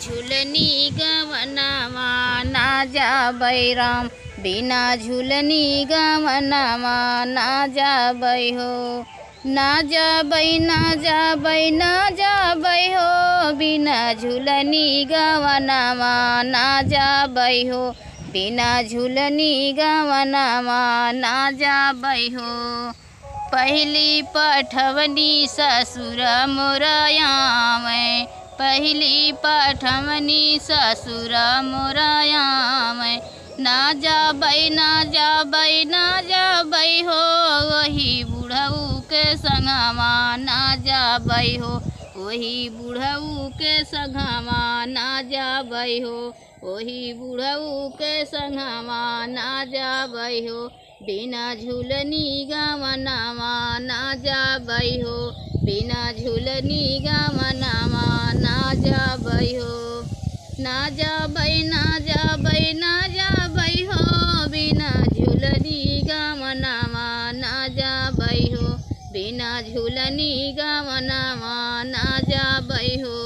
झूलनी गवनामा ना जाबै राम, बिना झूलनी गवनामा ना जाबै हो। ना जाबै ना जाबै ना जाबै हो, बिना झूलनी गवनामा ना जाबै हो, बिना झूलनी गवनामा ना जाबै हो। पहली पठवनी ससुर मोरयामै, पहली पठवनी ससुर मोरयामै, ना जाबै ना जाबै ना जाबै हो, वही बुढ़ऊ के संगमा ना जाबै हो, वही बुढ़ऊ के संगमा ना जाबै हो, वही बुढ़ऊ के संगमा ना जाबै हो, बिना झूलनी गवनामा ना जाबै हो, बिना झूलनी गवनामा ना जाबै हो। ना जाबै ना जाबै ना जाबै हो, बिना झूलनी गवनामा ना जाबै हो, बिना झूलनी गवनामा ना जाबै हो।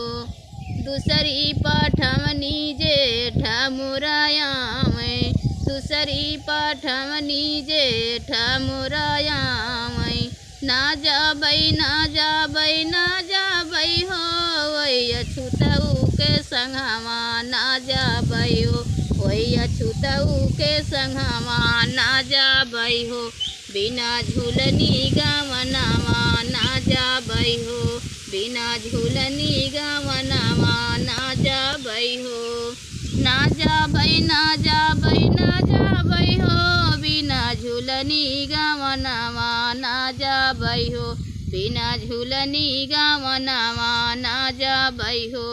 दूसरी पठवनी जेठ मोरयामै, दूसरी पठवनी जेठ मोरयामै, ना जाबै ना जाबै ना जाबै हो, वही अछूतऊ के संगमा ना जाबै हो, वही अछूतऊ के संगमा ना जाबै हो, बिना झूलनी गवनामा ना जाबै हो, बिना झूलनी गवनामा ना जाबै हो। ना जाबै ना जाबै ना जाबै हो, बिना झूलनी गवनामा ना जाबै हो, बिना झूलनी गवनामा ना जाबै हो।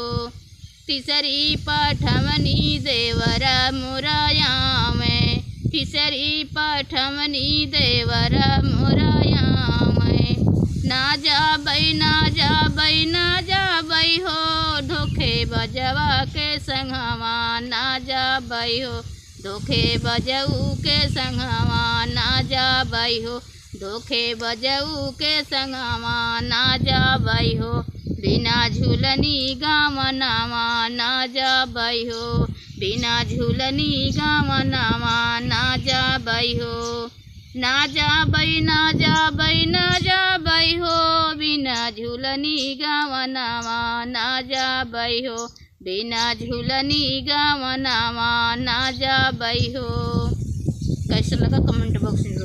तीसरी पठवनी देवर मोरयामै, तीसरी पठवनी देवर मोरयामै, ना जाबै ना जाबै ना जाबै हो, धोखे बजवा के संगमा ना जाबै हो, धोखे बजऊ के संगमा ना जाबै हो, धोखे बजऊ के संगमा ना जाबै हो, बिना झूलनी गवनामा ना जाबै हो, बिना झूलनी गवनामा ना जाबै हो। ना जाबै ना जाबै ना जाबै हो, बिना झूलनी गवनामा ना जाबै हो, बिना झूलनी गवनामा ना जाबै हो। कैसा लगा कमेंट बॉक्स में